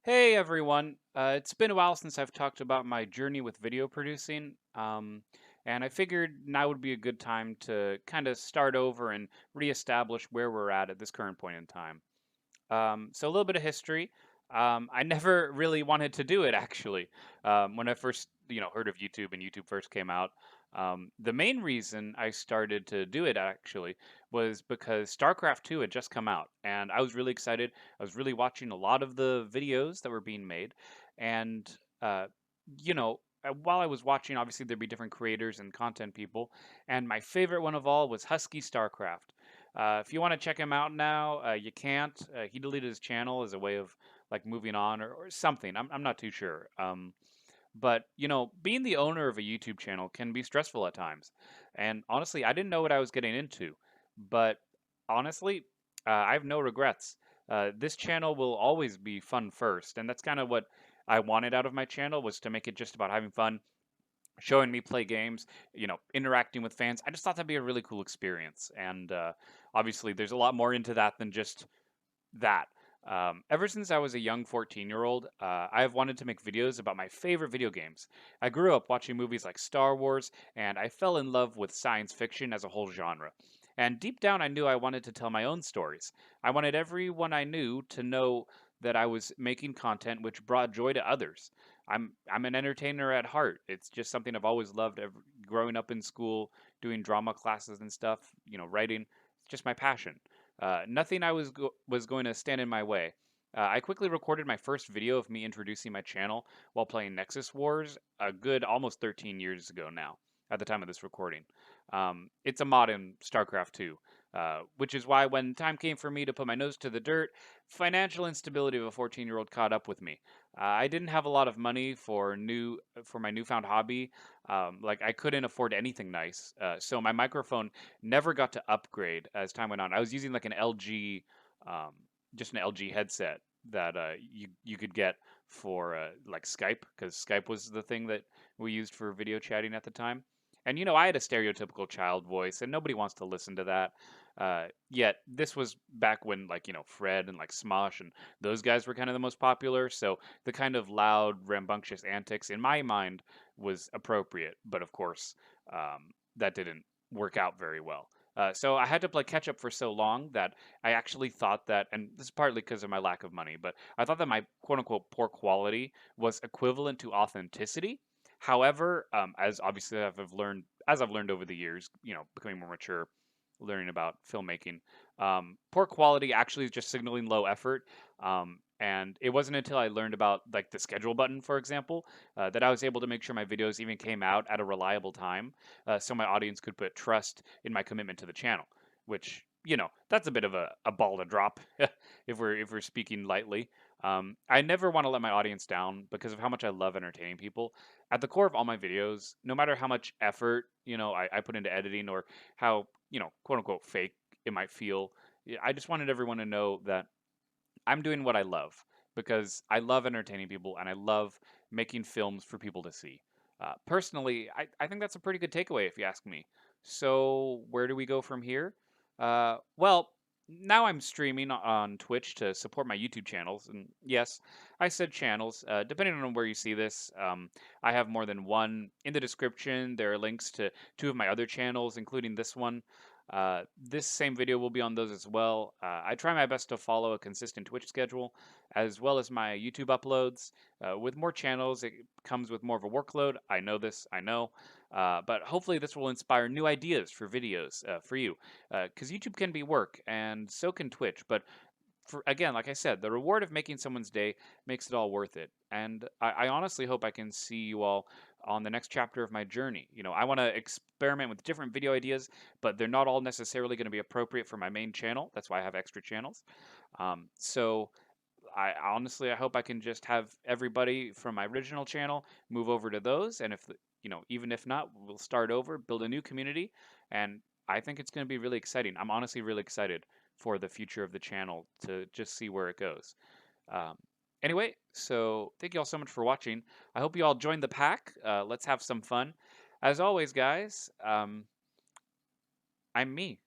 Hey everyone, it's been a while since I've talked about my journey with video producing, and I figured now would be a good time to kind of start over and reestablish where we're at this current point in time. So a little bit of history. I never really wanted to do it actually. When I first, heard of YouTube and YouTube first came out, the main reason I started to do it actually was because StarCraft 2 had just come out, and I was really excited. I was really watching a lot of the videos that were being made, and uh, while I was watching, obviously there'd be different creators and content people, and my favorite one of all was Husky StarCraft. If you want to check him out now, you can't. He deleted his channel as a way of like moving on or something. I'm not too sure. But being the owner of a YouTube channel can be stressful at times. And honestly, I didn't know what I was getting into. But honestly, I have no regrets. This channel will always be fun first, and that's kind of what I wanted out of my channel was to make it just about having fun, showing me play games, interacting with fans. I just thought that'd be a really cool experience. And obviously, there's a lot more into that than just that. Ever since I was a young 14-year-old, I have wanted to make videos about my favorite video games. I grew up watching movies like Star Wars, and I fell in love with science fiction as a whole genre. And deep down, I knew I wanted to tell my own stories. I wanted everyone I knew to know that I was making content which brought joy to others. I'm an entertainer at heart. It's just something I've always loved. Growing up in school, doing drama classes and stuff, writing. It's just my passion. Nothing was going to stand in my way. I quickly recorded my first video of me introducing my channel while playing Nexus Wars a good almost 13 years ago now, at the time of this recording. It's a mod in StarCraft 2, which is why when time came for me to put my nose to the dirt, financial instability of a 14-year-old caught up with me. I didn't have a lot of money for my newfound hobby. Like I couldn't afford anything nice, so my microphone never got to upgrade as time went on. I was using like an LG, um, just an LG headset that you could get for like Skype, because Skype was the thing that we used for video chatting at the time. And I had a stereotypical child voice, and nobody wants to listen to that. Yet this was back when like Fred and like Smosh and those guys were kind of the most popular. So the kind of loud, rambunctious antics in my mind was appropriate. But of course, that didn't work out very well. So I had to play catch up for so long that I actually thought that, and this is partly because of my lack of money, but I thought that my quote unquote poor quality was equivalent to authenticity. However, as obviously as I've learned over the years, becoming more mature, learning about filmmaking, poor quality actually is just signaling low effort. And it wasn't until I learned about like the schedule button, for example, that I was able to make sure my videos even came out at a reliable time, so my audience could put trust in my commitment to the channel. Which that's a bit of a ball to drop if we're speaking lightly. I never want to let my audience down because of how much I love entertaining people. At the core of all my videos, no matter how much effort I put into editing or how quote unquote fake it might feel, I just wanted everyone to know that I'm doing what I love because I love entertaining people and I love making films for people to see. Personally, I think that's a pretty good takeaway if you ask me. So, where do we go from here? Well, now I'm streaming on Twitch to support my YouTube channels. And yes, I said channels. Depending on where you see this, I have more than one. In the description, there are links to two of my other channels, including this one. This same video will be on those as well. I try my best to follow a consistent Twitch schedule, as well as my YouTube uploads. With more channels, it comes with more of a workload. I know this, I know. But hopefully, this will inspire new ideas for videos for you. Because YouTube can be work, and so can Twitch. But again, like I said, the reward of making someone's day makes it all worth it. And I honestly hope I can see you all on the next chapter of my journey. I want to experiment with different video ideas, but they're not all necessarily going to be appropriate for my main channel. That's why I have extra channels. So I hope I can just have everybody from my original channel move over to those, and even if not, we'll start over, build a new community, and I think it's going to be really exciting. I'm honestly really excited for the future of the channel to just see where it goes. Um, anyway, so thank you all so much for watching. I hope you all join the pack. Let's have some fun. As always, guys, I'm me.